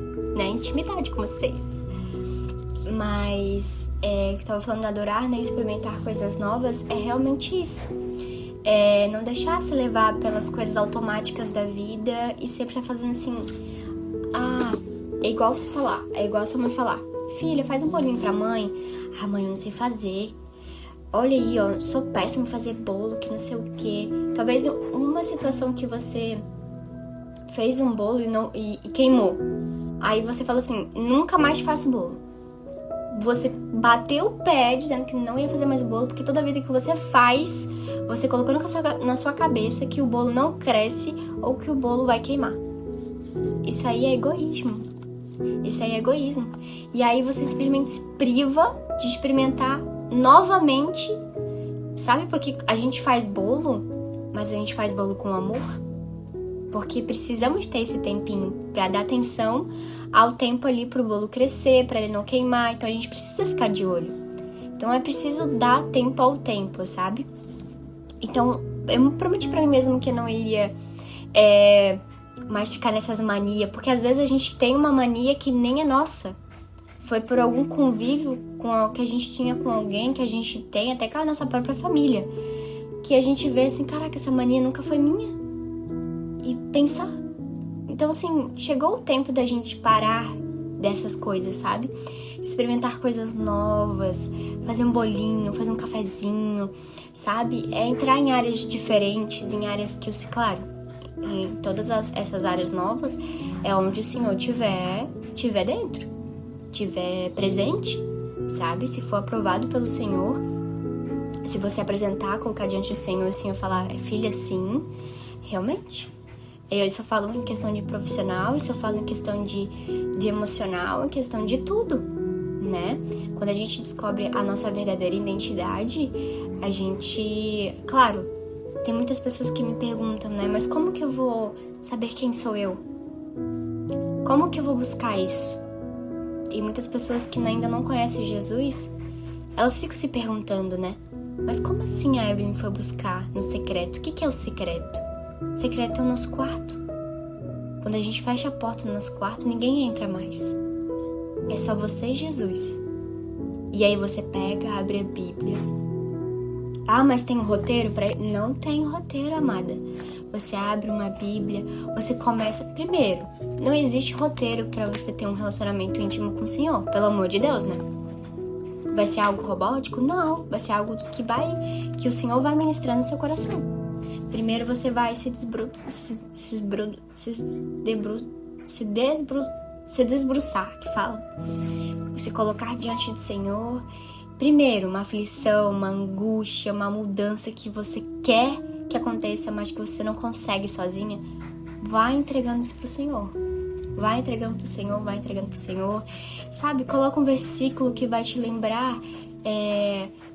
intimidade com vocês. Mas eu tava falando de adorar, experimentar coisas novas, é realmente isso. Não deixar se levar pelas coisas automáticas da vida e sempre tá fazendo assim, é igual você falar, é igual sua mãe falar, filha, faz um bolinho pra mãe. Ah, mãe, eu não sei fazer. Olha aí, ó, sou péssima em fazer bolo, que não sei o quê. Talvez uma situação que você fez um bolo e queimou. Aí você falou assim, nunca mais faço bolo. Você bateu o pé dizendo que não ia fazer mais bolo, porque toda vida que você faz, você colocou na sua cabeça que o bolo não cresce ou que o bolo vai queimar. Isso aí é egoísmo. Isso aí é egoísmo. E aí você simplesmente se priva de experimentar novamente. Sabe por que a gente faz bolo, mas a gente faz bolo com amor? Porque precisamos ter esse tempinho para dar atenção ao tempo ali pro bolo crescer, para ele não queimar. Então a gente precisa ficar de olho. Então é preciso dar tempo ao tempo, sabe? Então eu prometi para mim mesmo que eu não iria mais ficar nessas manias, porque às vezes a gente tem uma mania que nem é nossa. Foi por algum convívio que a gente tinha com alguém, que a gente tem até com a nossa própria família, que a gente vê assim, caraca, essa mania nunca foi minha. E pensar. Então, assim, chegou o tempo da gente parar dessas coisas, sabe? Experimentar coisas novas, fazer um bolinho, fazer um cafezinho, sabe? Entrar em áreas diferentes, em áreas que claro, em todas essas áreas novas, é onde o Senhor tiver dentro, tiver presente, sabe? Se for aprovado pelo Senhor, se você apresentar, colocar diante do Senhor, o Senhor falar, filha, sim, realmente. Isso eu falo em questão de profissional, isso eu falo em questão de emocional, em questão de tudo, né? Quando a gente descobre a nossa verdadeira identidade, a gente... Claro, tem muitas pessoas que me perguntam, né? Mas como que eu vou saber quem sou eu? Como que eu vou buscar isso? E muitas pessoas que ainda não conhecem Jesus, elas ficam se perguntando, né? Mas como assim a Evelyn foi buscar no secreto? O que é o secreto? Secreto é o nosso quarto. Quando a gente fecha a porta do nosso quarto, ninguém entra mais. É só você e Jesus. E aí você pega, abre a Bíblia. Ah, mas tem um roteiro para... Não tem roteiro, amada. Você abre uma Bíblia, você começa... Primeiro, não existe roteiro para você ter um relacionamento íntimo com o Senhor. Pelo amor de Deus, né? Vai ser algo robótico? Não. Vai ser algo que o Senhor vai ministrando no seu coração. Primeiro você vai se desbruçar, que fala. Se colocar diante do Senhor. Primeiro, uma aflição, uma angústia, uma mudança que você quer que aconteça, mas que você não consegue sozinha. Vai entregando isso pro Senhor. Vai entregando pro Senhor, vai entregando pro Senhor. Sabe, coloca um versículo que vai te lembrar...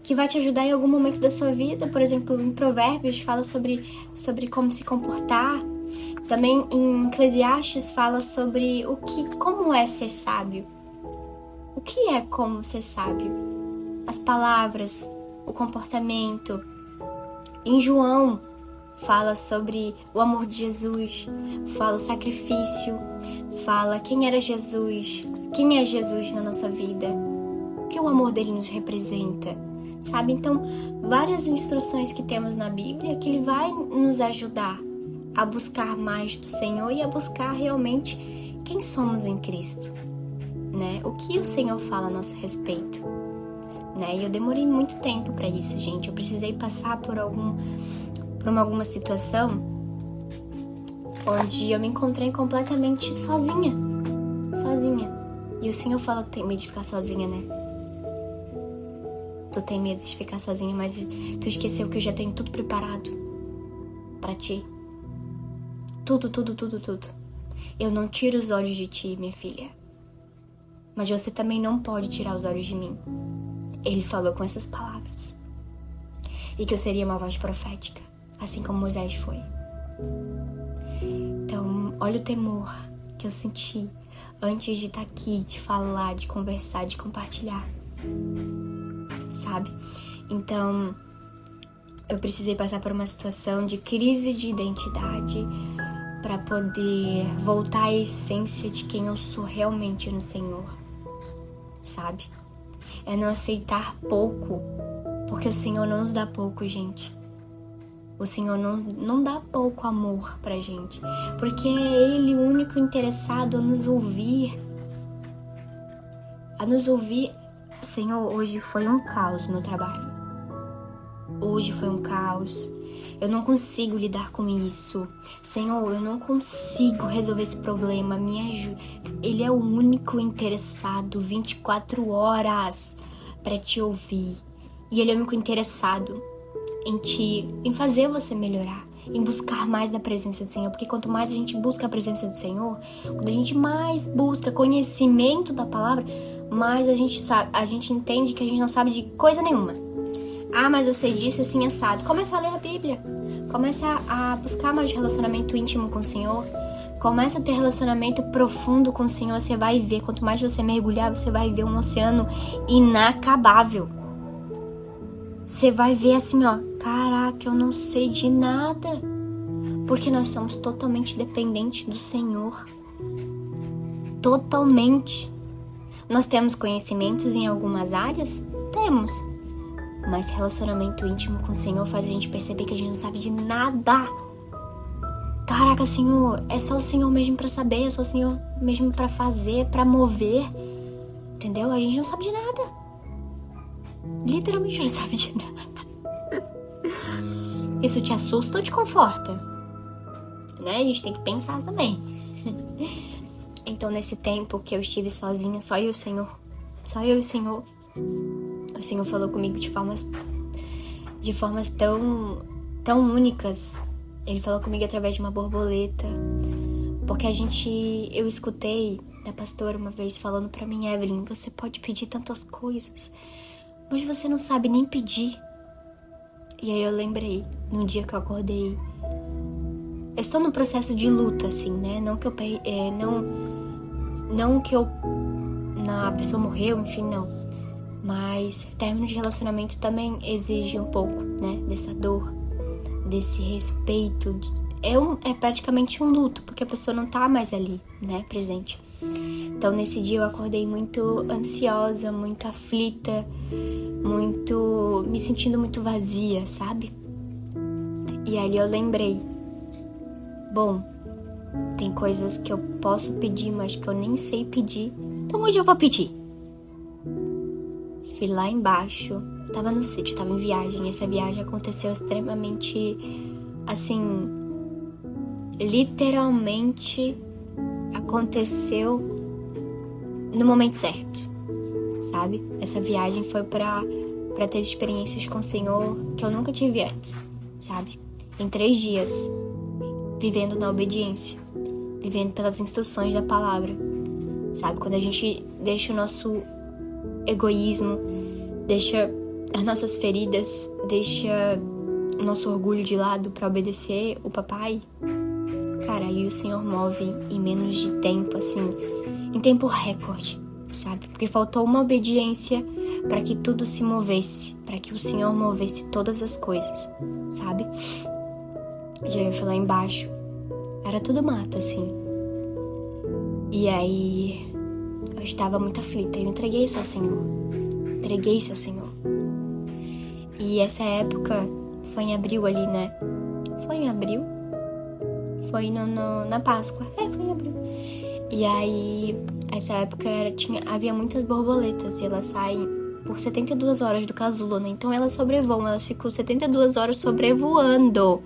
que vai te ajudar em algum momento da sua vida. Por exemplo, em Provérbios fala sobre como se comportar. Também em Eclesiastes fala sobre como é ser sábio. O que é como ser sábio? As palavras, o comportamento. Em João fala sobre o amor de Jesus, fala o sacrifício, fala quem era Jesus, quem é Jesus na nossa vida, o que o amor dele nos representa. Sabe? Então, várias instruções que temos na Bíblia que ele vai nos ajudar a buscar mais do Senhor e a buscar realmente quem somos em Cristo, né? O que o Senhor fala a nosso respeito. né? E eu demorei muito tempo pra isso, gente. Eu precisei passar por alguma situação onde eu me encontrei completamente sozinha. E o Senhor fala que tem medo de ficar sozinha, né? Tu tem medo de ficar sozinha, mas tu esqueceu que eu já tenho tudo preparado pra ti. Tudo. Eu não tiro os olhos de ti, minha filha. Mas você também não pode tirar os olhos de mim. Ele falou com essas palavras. E que eu seria uma voz profética, assim como Moisés foi. Então, olha o temor que eu senti antes de estar aqui, de falar, de conversar, de compartilhar. Sabe? Então, eu precisei passar por uma situação de crise de identidade para poder voltar à essência de quem eu sou realmente no Senhor. Sabe? É não aceitar pouco, porque o Senhor não nos dá pouco, gente. O Senhor não dá pouco amor pra gente, porque é Ele o único interessado a nos ouvir. Senhor, hoje foi um caos no trabalho. Hoje foi um caos. Eu não consigo lidar com isso. Senhor, eu não consigo resolver esse problema. Me ajuda. Ele é o único interessado 24 horas pra te ouvir. E Ele é o único interessado em fazer você melhorar, em buscar mais da presença do Senhor. Porque quanto mais a gente busca a presença do Senhor, quando a gente mais busca conhecimento da palavra, mais a gente entende que a gente não sabe de coisa nenhuma. Ah, mas eu sei disso assim assado. Começa a ler a Bíblia. Começa a buscar mais relacionamento íntimo com o Senhor. Começa a ter relacionamento profundo com o Senhor. Você vai ver, quanto mais você mergulhar, você vai ver um oceano inacabável. Você vai ver assim, ó, caraca, eu não sei de nada. Porque nós somos totalmente dependentes do Senhor. Totalmente. Nós temos conhecimentos em algumas áreas? Temos. Mas relacionamento íntimo com o Senhor faz a gente perceber que a gente não sabe de nada. Caraca, Senhor, é só o Senhor mesmo pra saber, é só o Senhor mesmo pra fazer, pra mover. Entendeu? A gente não sabe de nada. Literalmente não sabe de nada. Isso te assusta ou te conforta? Né? A gente tem que pensar também. Então, nesse tempo que eu estive sozinha, só eu e o Senhor. O Senhor falou comigo de formas tão únicas. Ele falou comigo através de uma borboleta. Porque eu escutei da pastora uma vez falando pra mim, Evelyn, você pode pedir tantas coisas, mas você não sabe nem pedir. E aí eu lembrei, no dia que eu acordei, eu estou no processo de luto, assim, né? Não que a pessoa morreu, enfim, não. Mas término de relacionamento também exige um pouco, né? Dessa dor, desse respeito. É praticamente um luto, porque a pessoa não tá mais ali, né? Presente. Então, nesse dia eu acordei muito ansiosa, muito aflita, me sentindo muito vazia, sabe? E ali eu lembrei, bom, tem coisas que eu posso pedir, mas que eu nem sei pedir, então hoje eu vou pedir. Fui lá embaixo, eu tava no sítio, eu tava em viagem, e essa viagem aconteceu extremamente, assim, literalmente aconteceu no momento certo, sabe? Essa viagem foi pra ter experiências com o Senhor que eu nunca tive antes, sabe? Em 3 dias, vivendo na obediência, vivendo pelas instruções da palavra, sabe? Quando a gente deixa o nosso egoísmo, deixa as nossas feridas, deixa o nosso orgulho de lado pra obedecer o papai, cara, aí o Senhor move em menos de tempo, assim, em tempo recorde, sabe? Porque faltou uma obediência para que tudo se movesse, para que o Senhor movesse todas as coisas, sabe? E aí eu fui lá embaixo, era tudo mato, assim. E aí eu estava muito aflita, eu entreguei isso ao Senhor. E essa época foi em abril ali, né? Foi em abril? Foi na Páscoa. Foi em abril. E aí, essa época havia muitas borboletas e elas saem por 72 horas do casulo, né? Então elas sobrevoam, elas ficam 72 horas sobrevoando.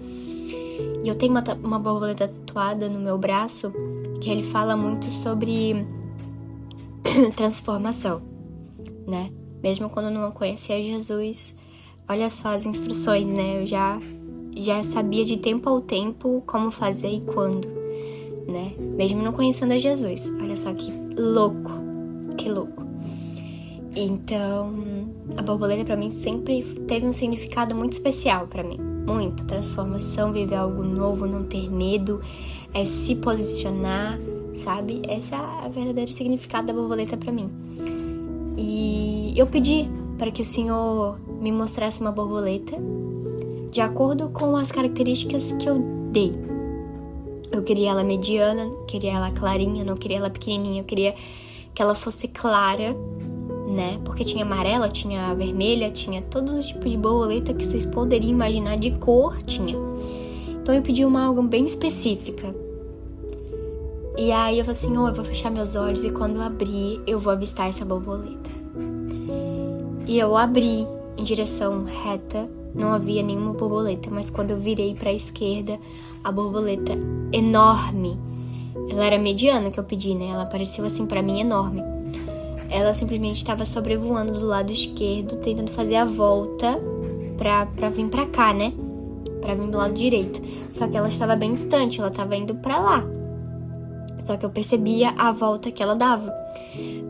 E eu tenho uma borboleta tatuada no meu braço, que ele fala muito sobre transformação, né? Mesmo quando eu não conhecia Jesus, olha só as instruções, né? Eu já sabia de tempo ao tempo como fazer e quando, né? Mesmo não conhecendo a Jesus. Olha só que louco, que louco. Então, a borboleta pra mim sempre teve um significado muito especial pra mim. Muito. Transformação, viver algo novo, não ter medo, se posicionar, sabe? Esse é o verdadeiro significado da borboleta pra mim. E eu pedi para que o Senhor me mostrasse uma borboleta de acordo com as características que eu dei. Eu queria ela mediana, queria ela clarinha, não queria ela pequenininha. Eu queria que ela fosse clara, né? Porque tinha amarela, tinha vermelha, tinha todo o tipo de borboleta que vocês poderiam imaginar de cor, tinha. Então eu pedi algo bem específica. E aí eu falei assim, eu vou fechar meus olhos e quando eu abrir, eu vou avistar essa borboleta. E eu abri em direção reta, não havia nenhuma borboleta, mas quando eu virei para a esquerda, a borboleta enorme, ela era mediana que eu pedi, né? Ela pareceu assim para mim enorme. Ela simplesmente estava sobrevoando do lado esquerdo, tentando fazer a volta pra vir pra cá, né? Pra vir do lado direito. Só que ela estava bem distante, ela estava indo pra lá. Só que eu percebia a volta que ela dava.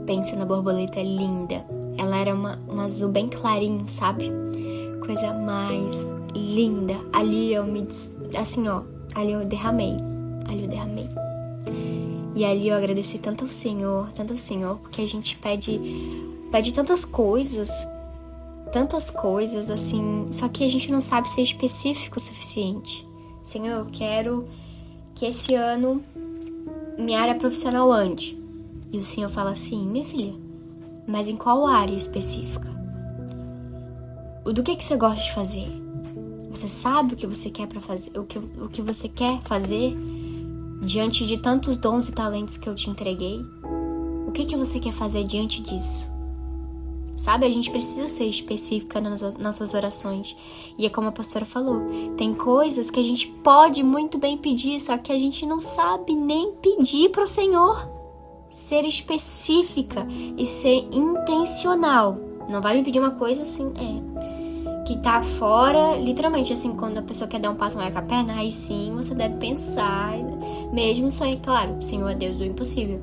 Pensa na borboleta linda. Ela era um azul bem clarinho, sabe? Coisa mais linda. Ali eu ali eu derramei. E ali eu agradeci tanto ao Senhor, porque a gente pede tantas coisas, assim, só que a gente não sabe ser específico o suficiente. Senhor, eu quero que esse ano minha área profissional ande. E o Senhor fala assim, minha filha, mas em qual área específica? Do que você gosta de fazer? Você sabe o que você quer para fazer, o que você quer fazer? Diante de tantos dons e talentos que eu te entreguei, o que você quer fazer diante disso? Sabe, a gente precisa ser específica nas nossas orações. E é como a pastora falou, tem coisas que a gente pode muito bem pedir, só que a gente não sabe nem pedir para o Senhor. Ser específica e ser intencional. Não vai me pedir uma coisa assim, que tá fora, literalmente, assim, quando a pessoa quer dar um passo maior com a perna, aí sim você deve pensar, mesmo só, claro, o Senhor é Deus do impossível,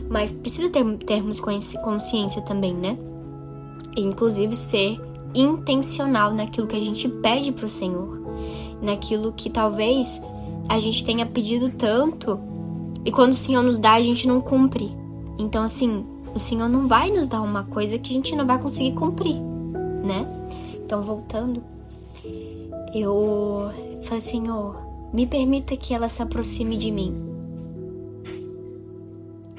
mas precisa termos consciência também, né? E, inclusive, ser intencional naquilo que a gente pede pro Senhor, naquilo que talvez a gente tenha pedido tanto, e quando o Senhor nos dá, a gente não cumpre. Então, assim, o Senhor não vai nos dar uma coisa que a gente não vai conseguir cumprir, né? Então, voltando, eu falei, Senhor, me permita que ela se aproxime de mim.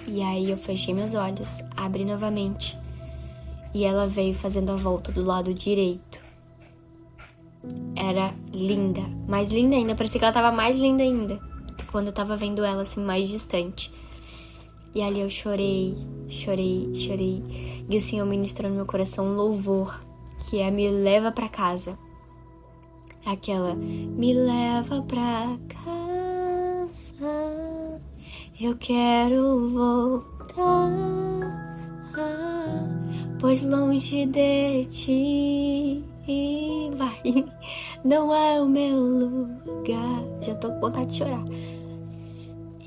E aí eu fechei meus olhos, abri novamente. E ela veio fazendo a volta do lado direito. Era linda, mais linda ainda, parecia que ela tava mais linda ainda, quando eu tava vendo ela assim, mais distante. E ali eu chorei. E o Senhor ministrou no meu coração um louvor, que é Me Leva Pra Casa. Aquela, me leva pra casa, eu quero voltar, pois longe de ti, vai, não é o meu lugar. Já tô com vontade de chorar.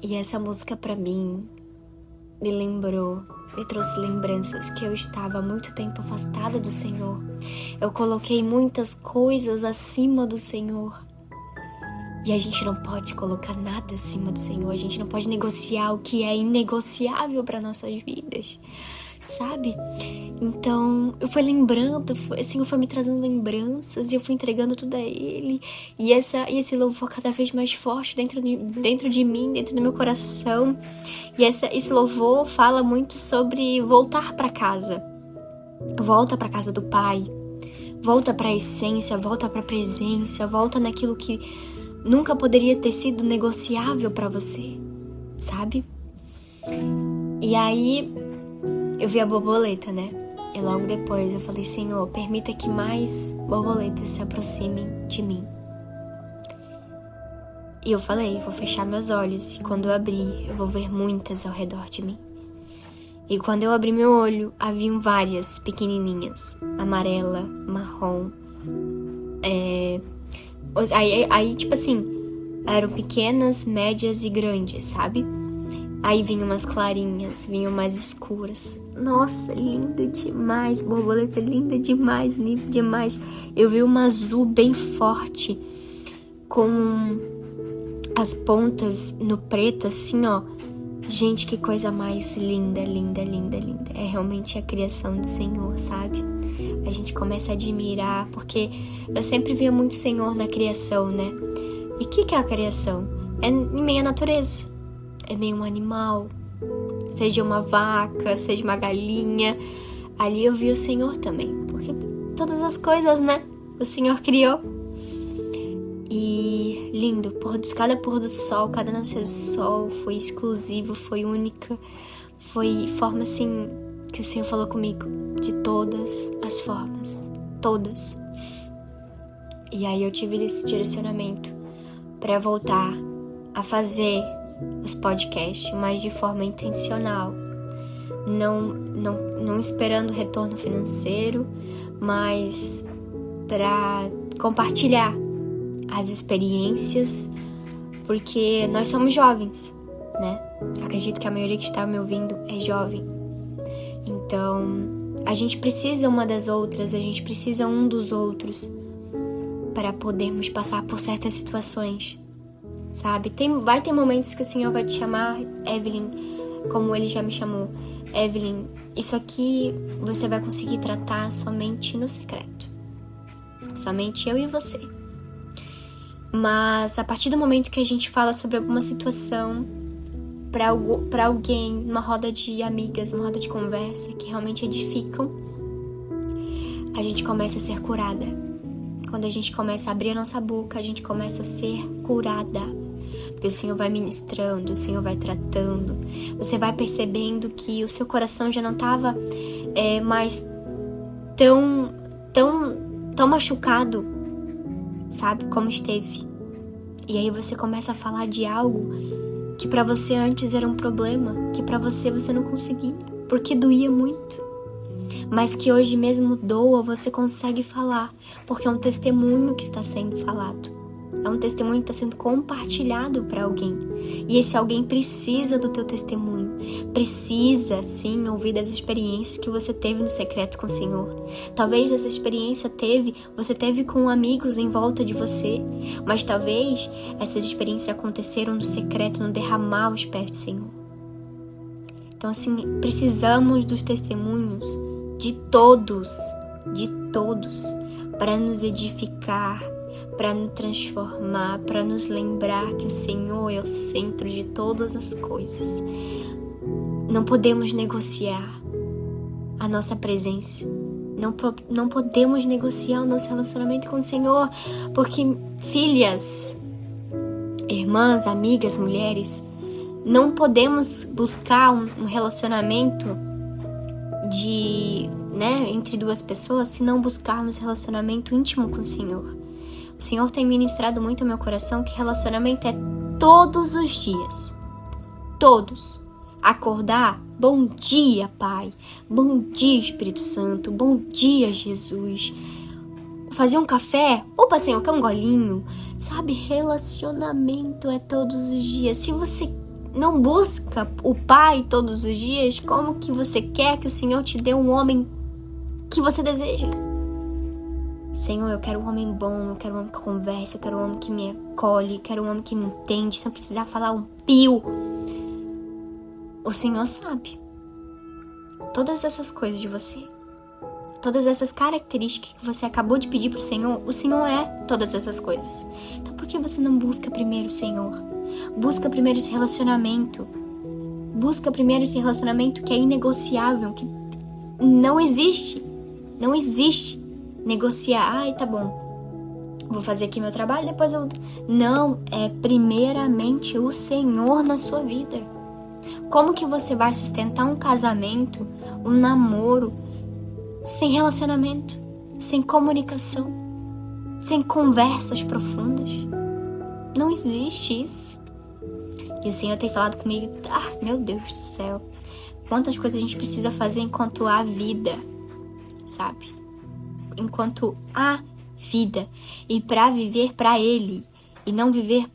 E essa música pra mim me trouxe lembranças que eu estava há muito tempo afastada do Senhor. Eu coloquei muitas coisas acima do Senhor. E a gente não pode colocar nada acima do Senhor. A gente não pode negociar o que é inegociável para nossas vidas, sabe? Então, eu fui lembrando, o Senhor foi me trazendo lembranças e eu fui entregando tudo a Ele. E esse louvor cada vez mais forte dentro de mim, dentro do meu coração. E esse louvor fala muito sobre voltar para casa. Volta para casa do Pai. Volta para a essência, volta para a presença, volta naquilo que nunca poderia ter sido negociável para você, sabe? E aí eu vi a borboleta, né? E logo depois eu falei: Senhor, permita que mais borboletas se aproximem de mim. E eu falei: vou fechar meus olhos, e quando eu abrir, eu vou ver muitas ao redor de mim. E quando eu abri meu olho, haviam várias pequenininhas, amarela, marrom. Aí, tipo assim, eram pequenas, médias e grandes, sabe? Aí vinham umas clarinhas, vinham mais escuras. Nossa, lindo demais, borboleta linda demais, linda demais. Eu vi uma azul bem forte, com as pontas no preto, assim, ó. Gente, que coisa mais linda, linda, linda, linda. É realmente a criação do Senhor, sabe? A gente começa a admirar, porque eu sempre via muito Senhor na criação, né? E o que é a criação? É em meio à natureza. É meio um animal. Seja uma vaca, seja uma galinha. Ali eu vi o Senhor também. Porque todas as coisas, né? O Senhor criou. E lindo, cada pôr do sol, cada nascer do sol foi exclusivo, foi única, foi forma assim que o Senhor falou comigo, de todas as formas, todas. E aí eu tive esse direcionamento para voltar a fazer os podcasts, mas de forma intencional, não esperando retorno financeiro, mas para compartilhar as experiências, porque nós somos jovens, né? Acredito que a maioria que está me ouvindo é jovem. Então, a gente precisa uma das outras, a gente precisa um dos outros para podermos passar por certas situações, sabe? Vai ter momentos que o Senhor vai te chamar, Evelyn, como Ele já me chamou. Evelyn, isso aqui você vai conseguir tratar somente no secreto. Somente eu e você. Mas a partir do momento que a gente fala sobre alguma situação para alguém, numa roda de amigas, numa roda de conversa que realmente edificam, a gente começa a ser curada. Quando a gente começa a abrir a nossa boca, a gente começa a ser curada. Porque o Senhor vai ministrando, o Senhor vai tratando. Você vai percebendo que o seu coração já não estava mais tão machucado, sabe, como esteve. E aí você começa a falar de algo que pra você antes era um problema, que pra você não conseguia, porque doía muito. Mas que hoje mesmo doa, você consegue falar, porque é um testemunho que está sendo falado. É um testemunho que está sendo compartilhado para alguém. E esse alguém precisa do teu testemunho. Precisa, sim, ouvir das experiências que você teve no secreto com o Senhor. Talvez essa experiência você teve com amigos em volta de você. Mas talvez essas experiências aconteceram no secreto, no derramar os pés do Senhor. Então, assim, precisamos dos testemunhos de todos, para nos edificar, para nos transformar, para nos lembrar que o Senhor é o centro de todas as coisas. Não podemos negociar a nossa presença. Não podemos negociar o nosso relacionamento com o Senhor, porque filhas, irmãs, amigas, mulheres, não podemos buscar um relacionamento entre duas pessoas se não buscarmos relacionamento íntimo com o Senhor. O Senhor tem ministrado muito ao meu coração que relacionamento é todos os dias. Todos. Acordar, bom dia, Pai. Bom dia, Espírito Santo. Bom dia, Jesus. Fazer um café, opa, Senhor, quer um golinho? Sabe, relacionamento é todos os dias. Se você não busca o Pai todos os dias, como que você quer que o Senhor te dê um homem que você deseja? Senhor, eu quero um homem bom, eu quero um homem que conversa, eu quero um homem que me acolhe, eu quero um homem que me entende, sem precisar falar um pio. O Senhor sabe todas essas coisas de você, todas essas características que você acabou de pedir pro Senhor. O Senhor é todas essas coisas. Então por que você não busca primeiro o Senhor? Busca primeiro esse relacionamento. Busca primeiro esse relacionamento que é inegociável, que não existe. Não existe negociar. Ai, tá bom, vou fazer aqui meu trabalho, depois eu... Não, é primeiramente o Senhor na sua vida. Como que você vai sustentar um casamento, um namoro, sem relacionamento, sem comunicação, sem conversas profundas. Não existe isso. E o Senhor tem falado comigo, meu Deus do céu, quantas coisas a gente precisa fazer enquanto há vida, sabe? Enquanto há vida. E para viver para Ele, e não viver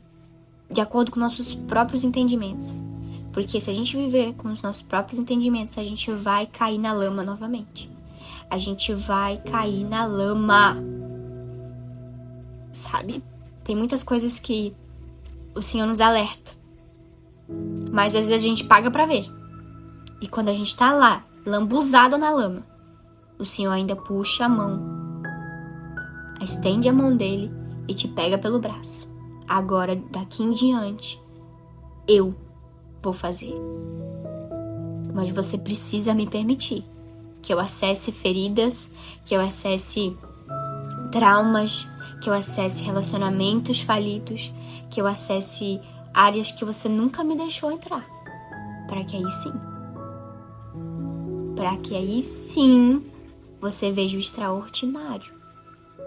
de acordo com nossos próprios entendimentos. Porque se a gente viver com os nossos próprios entendimentos, a gente vai cair na lama novamente. A gente vai cair na lama. Sabe? Tem muitas coisas que o Senhor nos alerta. Mas às vezes a gente paga pra ver. E quando a gente tá lá, lambuzado na lama, o Senhor ainda puxa a mão, estende a mão dele e te pega pelo braço. Agora, daqui em diante, eu vou fazer. Mas você precisa me permitir que eu acesse feridas, que eu acesse traumas, que eu acesse relacionamentos falidos, que eu acesse áreas que você nunca me deixou entrar. Para que aí sim você veja o extraordinário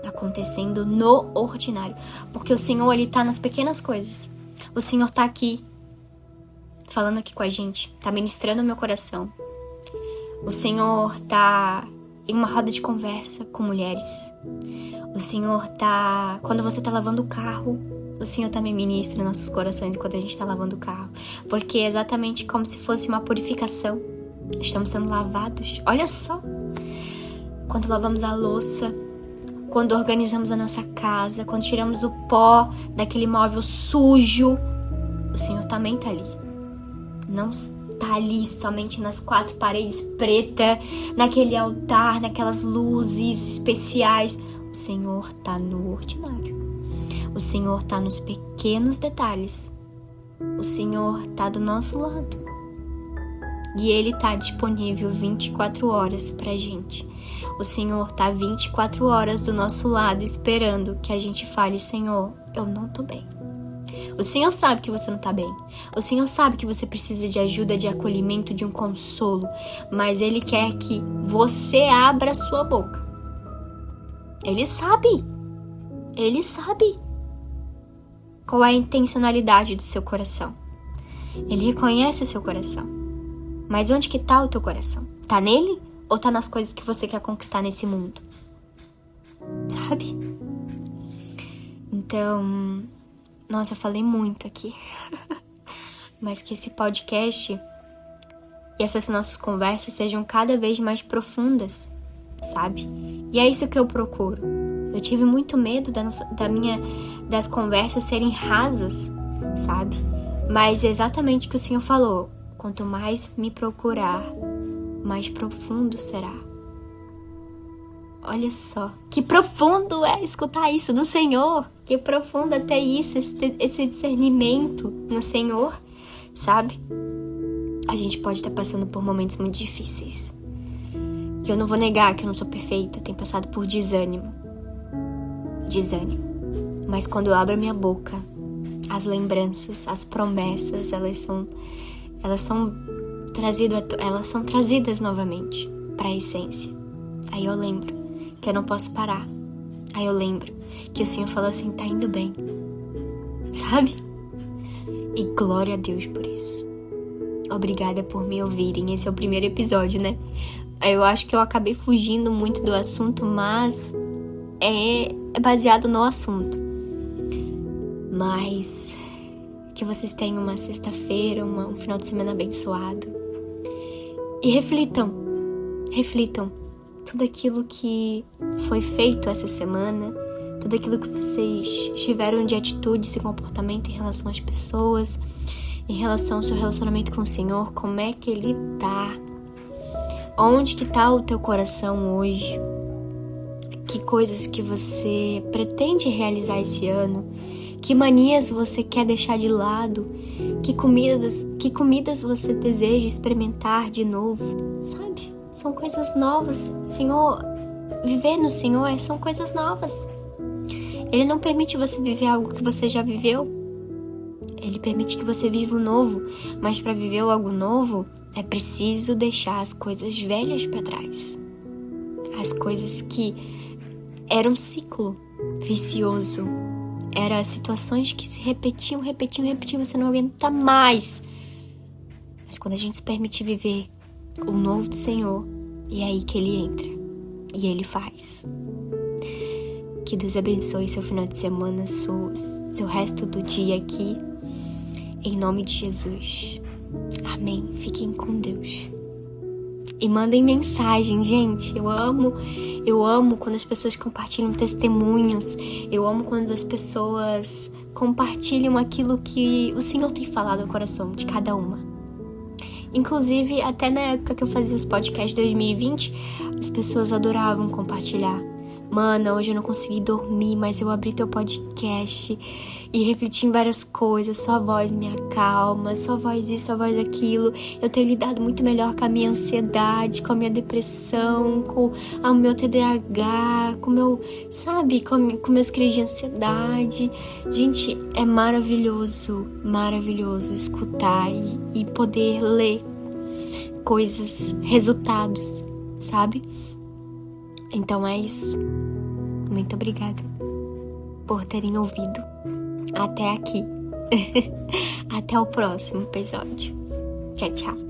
acontecendo no ordinário. Porque o Senhor, Ele tá nas pequenas coisas. O Senhor tá aqui, falando aqui com a gente, tá ministrando o meu coração. O Senhor tá em uma roda de conversa com mulheres. O Senhor tá... Quando você tá lavando o carro, o Senhor também ministra nossos corações enquanto a gente tá lavando o carro. Porque é exatamente como se fosse uma purificação. Estamos sendo lavados. Olha só! Quando lavamos a louça, quando organizamos a nossa casa, quando tiramos o pó daquele móvel sujo, o Senhor também tá ali. Não tá ali somente nas 4 paredes pretas, naquele altar, naquelas luzes especiais. O Senhor tá no ordinário. O Senhor tá nos pequenos detalhes. O Senhor tá do nosso lado. E Ele tá disponível 24 horas pra gente. O Senhor tá 24 horas do nosso lado esperando que a gente fale: Senhor, eu não tô bem. O Senhor sabe que você não tá bem. O Senhor sabe que você precisa de ajuda, de acolhimento, de um consolo. Mas Ele quer que você abra a sua boca. Ele sabe. Ele sabe qual é a intencionalidade do seu coração. Ele reconhece o seu coração. Mas onde que tá o teu coração? Tá nele? Ou tá nas coisas que você quer conquistar nesse mundo? Sabe? Então... Nossa, eu falei muito aqui. Mas que esse podcast e essas nossas conversas sejam cada vez mais profundas, sabe? E é isso que eu procuro. Eu tive muito medo das conversas serem rasas, sabe? Mas é exatamente o que o Senhor falou. Quanto mais me procurar, mais profundo será. Olha só, que profundo é escutar isso do Senhor. Que profundo é ter isso, esse discernimento no Senhor, sabe? A gente pode estar passando por momentos muito difíceis. E eu não vou negar que eu não sou perfeita, eu tenho passado por desânimo. Mas quando eu abro a minha boca, as lembranças, as promessas, elas são trazidas novamente para a essência. Aí eu lembro que eu não posso parar. Aí eu lembro que o Senhor falou assim: tá indo bem, sabe? E glória a Deus por isso. Obrigada por me ouvirem. Esse é o primeiro episódio, né? Eu acho que eu acabei fugindo muito do assunto, mas é baseado no assunto. Mas que vocês tenham uma sexta-feira, um final de semana abençoado. E reflitam tudo aquilo que foi feito essa semana, tudo aquilo que vocês tiveram de atitude e comportamento em relação às pessoas, em relação ao seu relacionamento com o Senhor, como é que Ele tá? Onde que tá o teu coração hoje? Que coisas que você pretende realizar esse ano? Que manias você quer deixar de lado? Que comidas você deseja experimentar de novo? Sabe? São coisas novas. Senhor, viver no Senhor são coisas novas. Ele não permite você viver algo que você já viveu. Ele permite que você viva o novo. Mas para viver algo novo, é preciso deixar as coisas velhas para trás. as coisas que eram um ciclo vicioso. Eram situações que se repetiam, você não aguenta mais. Mas quando a gente se permite viver o novo do Senhor, é aí que Ele entra e Ele faz. Que Deus abençoe seu final de semana, seu resto do dia aqui, em nome de Jesus. Amém. Fiquem com Deus. E mandem mensagem, gente. Eu amo quando as pessoas compartilham testemunhos. Eu amo quando as pessoas compartilham aquilo que o Senhor tem falado ao coração de cada uma. Inclusive, até na época que eu fazia os podcasts de 2020, as pessoas adoravam compartilhar. Mana, hoje eu não consegui dormir, mas eu abri teu podcast e refleti em várias coisas. Sua voz me acalma, sua voz isso, sua voz aquilo. Eu tenho lidado muito melhor com a minha ansiedade, com a minha depressão, com o meu TDAH, com meus crises de ansiedade. Gente, é maravilhoso escutar e poder ler coisas, resultados, sabe? Então é isso. Muito obrigada por terem ouvido até aqui. Até o próximo episódio. Tchau, tchau.